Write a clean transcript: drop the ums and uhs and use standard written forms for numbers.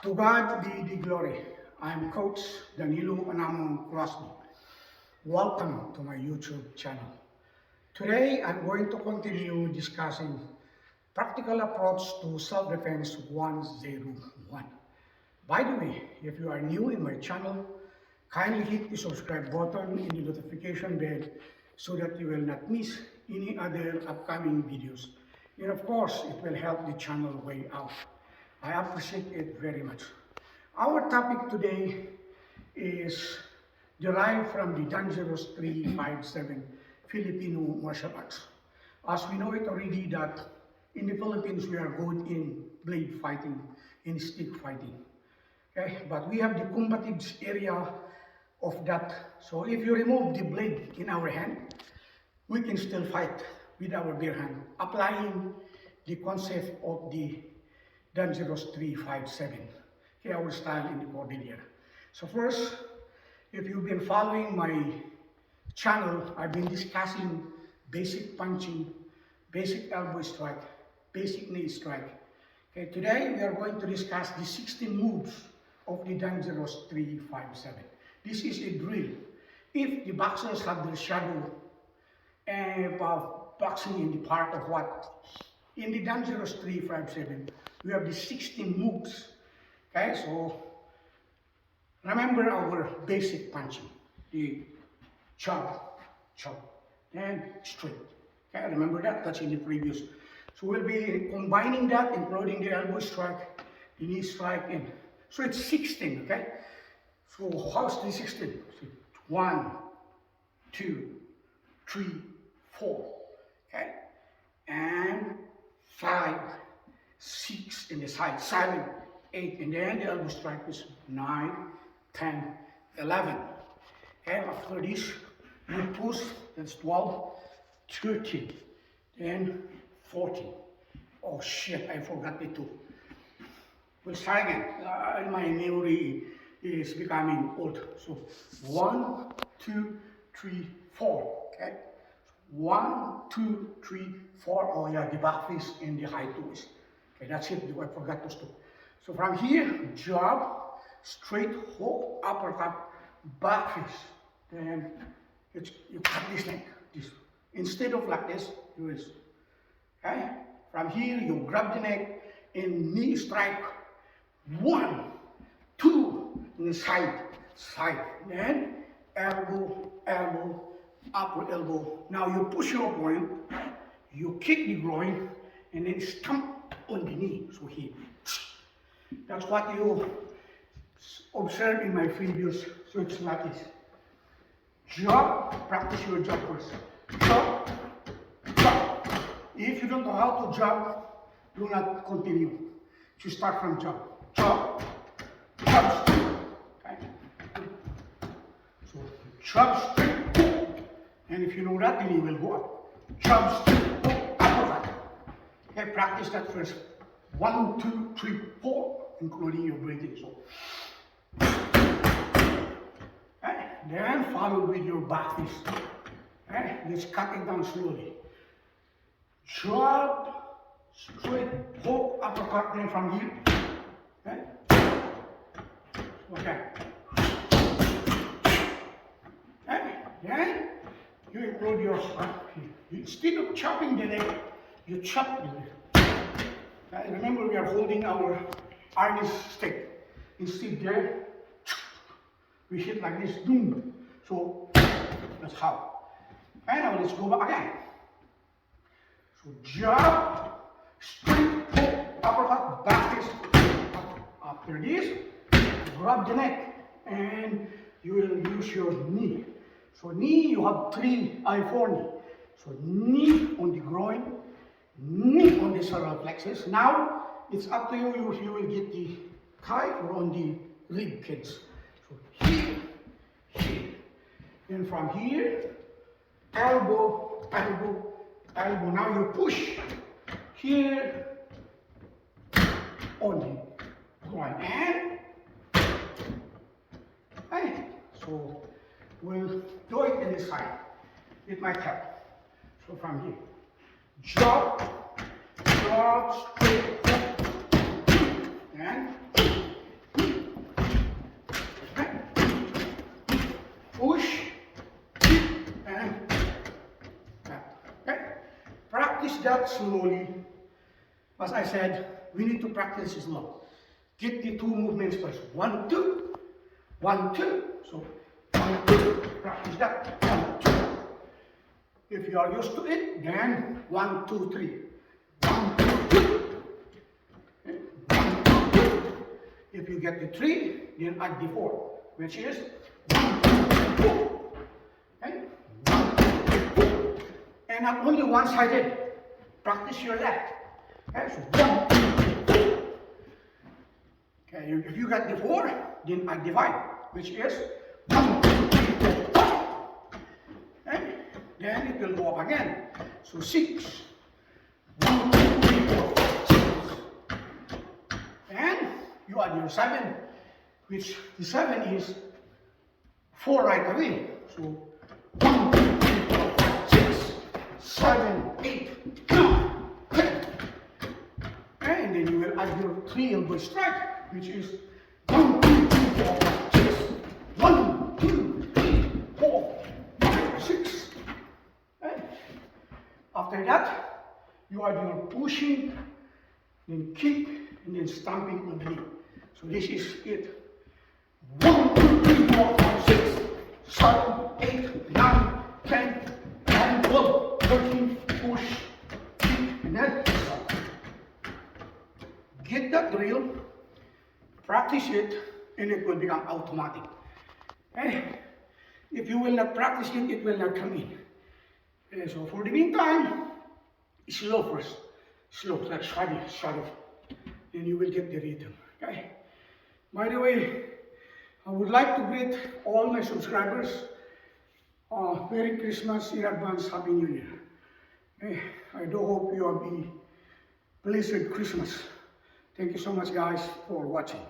To God be the glory. I'm Coach Danilo Anamon Crosby. Welcome to my YouTube channel. Today, I'm going to continue discussing practical approach to self-defense 101. By the way, if you are new in my channel, kindly hit the subscribe button and the notification bell so that you will not miss any other upcoming videos. And of course, it will help the channel way out. I appreciate it very much. Our topic today is derived from the Dangerous 357 Filipino martial arts. As we know it already that in the Philippines we are good in blade fighting, in stick fighting. Okay? But we have the combative area of that. So if you remove the blade in our hand, we can still fight with our bare hand, applying the concept of the Dangerous 357, okay, our style in the Cordillera. So first, if you've been following my channel, I've been discussing basic punching, basic elbow strike, basic knee strike. Okay, today we are going to discuss the 16 moves of the Dangerous 357. This is a drill. If the boxers have their shadow boxing in the part of what? In the Dangerous 357, we have the 16 moves. Okay, so remember our basic punching. The chop, chop, and straight. Okay, remember that? That's in the previous. So we'll be combining that, including the elbow strike, the knee strike, and so it's 16, okay? So how's the 16? 1, 2, 3, 4, okay? And 5, 6 in the side, 7, 8, and then the elbow strike is 9, 10, 11. Okay, after this, we push, that's 12, 13, then 14. Oh shit, I forgot the 2. We'll start again. My memory is becoming old. So 1, 2, 3, 4. Okay. 1, 2, 3, 4. Oh yeah, the back fist and the high twist. Okay, that's it. I forgot those 2. So from here, jab, straight hook, uppercut, back fist. Then you cut this neck. This. Instead of like this, do this. Okay. From here, you grab the neck and knee strike. 1, 2, in the side, side. Then elbow, elbow, upper elbow. Now you push your opponent, you kick the groin, and then stomp on the knee. So here. That's what you observed in my previous. So it's like this. Jump, practice your jump first. Jump, jump. If you don't know how to jump, do not continue. You start from jump. Jump, jump straight. Okay? So jump straight. And if you know that, then you will go up. Jump straight, uppercut. Okay, practice that first. 1, 2, 3, 4, including your breathing. So, okay, then follow with your back fist. Okay, let's cut it down slowly. Drop, straight, hook, uppercut, then from here. Okay. Okay. Okay. Then you include your heart here. Instead of chopping the leg, you chop the leg. Okay. Remember, we are holding our iron stick. Instead there, we hit like this. Boom. So that's how. Okay. Now let's go back again. So jab, straight, hook, uppercut, back fist. After this, grab the neck and you will use your knee. So knee, you have 4 knee. So knee on the groin, knee on the solar plexus. Now, it's up to you, you will get the thigh or on the rib cage. So here, here. Then from here, elbow, elbow, elbow. Now you push here on the groin and hey, so we'll do it in this side. It might help. So from here, drop, drop, straight, and push, and that. Okay? Practice that slowly. As I said, we need to practice it slow. Get the two movements first. 1, 2, 1, 2. So 1, 2. Practice that. 1, 2. If you are used to it, then 1, 2, 3. 1, 2, 3. Okay? 1, 2, 3. If you get the 3, then add the 4, which is 1, 2, 4. Okay? 1, 2, 4. And not only one-sided. Practice your left. Okay? So 1, 2, 4. Okay, if you got the 4, then add the 5, which is 1, 2, 3, 4, 5. Okay? Then it will go up again. So 6. 1, 2, 3, 4, 5, 6. And you add your 7, which the 7 is 4 right away. So 1, 2, 3, 4, 5, 6, 7, 8, 9, 10. And then you will add your 3 elbow strike, which is 1, 2, 3, 4, 5, 6. 1, 2, 3, 4, 5, 6. Okay? After that, you add your pushing, then kick, and then stamping on the knee. So this is it. 1, 2, 3, 4, 5, 6, 7, 8, 9, 10, 11, 12, 13, push, kick, and then stop. Get that drill, practice it, and it will become automatic. Okay? If you will not practice it, it will not come in. Okay, so for the meantime, slow first. Slow, like steady. Then you will get the rhythm. Okay? By the way, I would like to greet all my subscribers. Merry Christmas in advance, Happy New Year. Okay? I do hope you will be blessed Christmas. Thank you so much, guys, for watching.